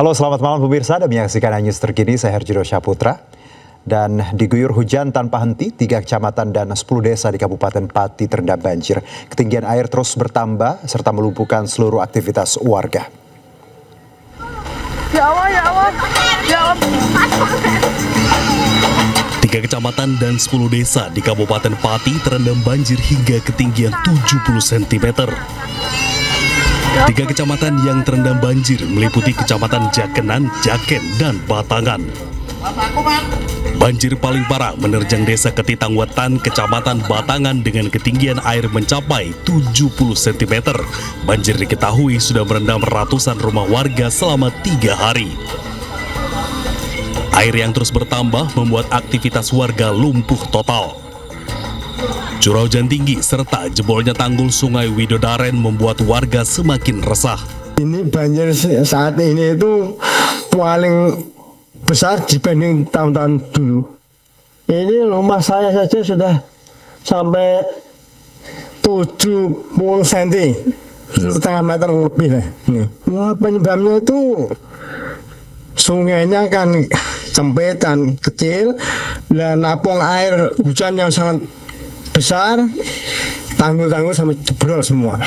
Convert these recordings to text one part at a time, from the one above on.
Halo, selamat malam pemirsa. Anda menyaksikan News terkini, saya Herjiro Syaputra. Dan diguyur hujan tanpa henti, 3 kecamatan dan 10 desa di Kabupaten Pati terendam banjir. Ketinggian air terus bertambah serta melumpuhkan seluruh aktivitas warga. Ya Allah, ya Allah, ya Allah. 3 kecamatan dan 10 desa di Kabupaten Pati terendam banjir hingga ketinggian 70 cm. 3 kecamatan yang terendam banjir meliputi Kecamatan Jakenan, Jaken, dan Batangan. Banjir paling parah menerjang Desa Ketitangwetan, Kecamatan Batangan dengan ketinggian air mencapai 70 cm. Banjir diketahui sudah merendam ratusan rumah warga selama 3 hari. Air yang terus bertambah membuat aktivitas warga lumpuh total. Curah hujan tinggi serta jebolnya tanggul Sungai Widodaren membuat warga semakin resah. Ini banjir saat ini itu paling besar dibanding tahun-tahun dulu. Ini rumah saya saja sudah sampai 70 cm, setengah meter lebih lah. Penyebabnya itu sungainya kan sempit dan kecil, dan napung air hujan yang sangat besar, tanggul-tanggul sampai jebrol semua.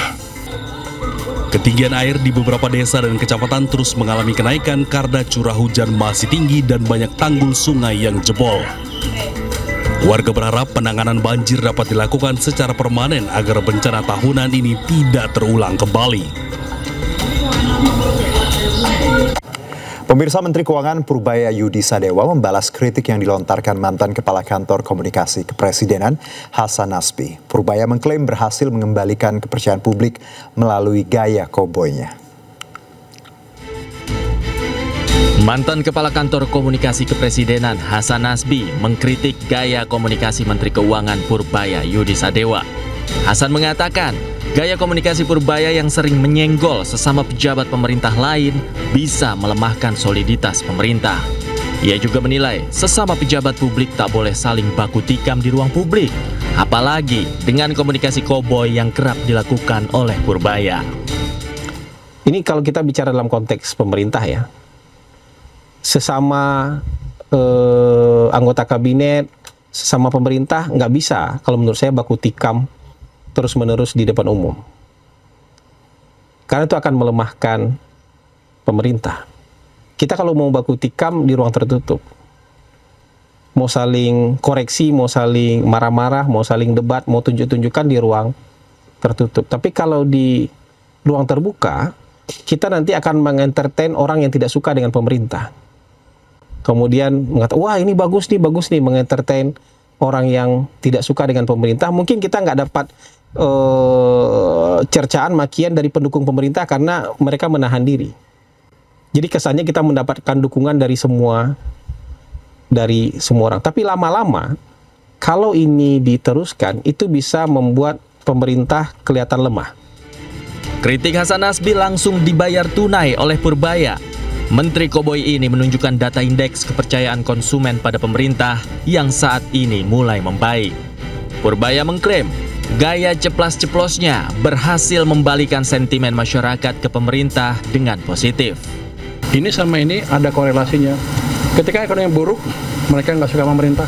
Ketinggian air di beberapa desa dan kecamatan terus mengalami kenaikan karena curah hujan masih tinggi dan banyak tanggul sungai yang jebol. Warga berharap penanganan banjir dapat dilakukan secara permanen agar bencana tahunan ini tidak terulang kembali. Pemirsa, Menteri Keuangan Purbaya Yudi Sadewa membalas kritik yang dilontarkan mantan Kepala Kantor Komunikasi Kepresidenan Hasan Nasbi. Purbaya mengklaim berhasil mengembalikan kepercayaan publik melalui gaya koboynya. Mantan Kepala Kantor Komunikasi Kepresidenan Hasan Nasbi mengkritik gaya komunikasi Menteri Keuangan Purbaya Yudi Sadewa. Hasan mengatakan, gaya komunikasi Purbaya yang sering menyenggol sesama pejabat pemerintah lain bisa melemahkan soliditas pemerintah. Ia juga menilai sesama pejabat publik tak boleh saling baku tikam di ruang publik, apalagi dengan komunikasi koboi yang kerap dilakukan oleh Purbaya. Ini kalau kita bicara dalam konteks pemerintah ya, sesama anggota kabinet, sesama pemerintah nggak bisa kalau menurut saya baku tikam terus-menerus di depan umum. Karena itu akan melemahkan pemerintah. Kita kalau mau baku tikam di ruang tertutup, mau saling koreksi, mau saling marah-marah, mau saling debat, mau tunjuk-tunjukkan di ruang tertutup. Tapi kalau di ruang terbuka, kita nanti akan mengentertain orang yang tidak suka dengan pemerintah. Kemudian mengatakan, wah ini bagus nih, mengentertain orang yang tidak suka dengan pemerintah. Mungkin kita nggak dapat cercaan, makian dari pendukung pemerintah karena mereka menahan diri. Jadi kesannya kita mendapatkan dukungan dari semua orang. Tapi lama-lama kalau ini diteruskan itu bisa membuat pemerintah kelihatan lemah. Kritik Hasan Nasbi langsung dibayar tunai oleh Purbaya. Menteri Koboi ini menunjukkan data indeks kepercayaan konsumen pada pemerintah yang saat ini mulai membaik. Purbaya mengklaim gaya ceplas-ceplosnya berhasil membalikan sentimen masyarakat ke pemerintah dengan positif. Ini sama ini ada korelasinya. Ketika ekonomi buruk, mereka nggak suka pemerintah.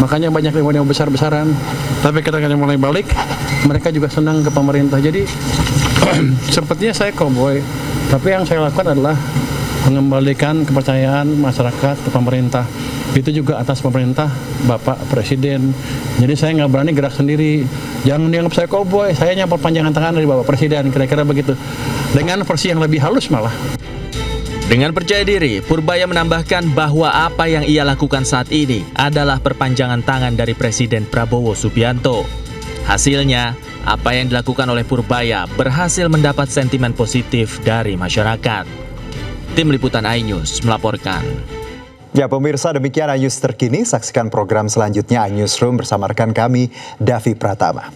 Makanya banyak yang besar-besaran. Tapi ketika mulai balik, mereka juga senang ke pemerintah. Jadi sepertinya saya koboi. Tapi yang saya lakukan adalah mengembalikan kepercayaan masyarakat ke pemerintah. Itu juga atas pemerintah Bapak Presiden. Jadi saya nggak berani gerak sendiri. Jangan dianggap saya koboi, saya hanya perpanjangan tangan dari Bapak Presiden, kira-kira begitu. Dengan versi yang lebih halus malah. Dengan percaya diri, Purbaya menambahkan bahwa apa yang ia lakukan saat ini adalah perpanjangan tangan dari Presiden Prabowo Subianto. Hasilnya, apa yang dilakukan oleh Purbaya berhasil mendapat sentimen positif dari masyarakat. Tim Liputan iNews melaporkan. Ya pemirsa, demikian iNews terkini. Saksikan program selanjutnya iNewsroom bersama rekan kami, Davi Pratama.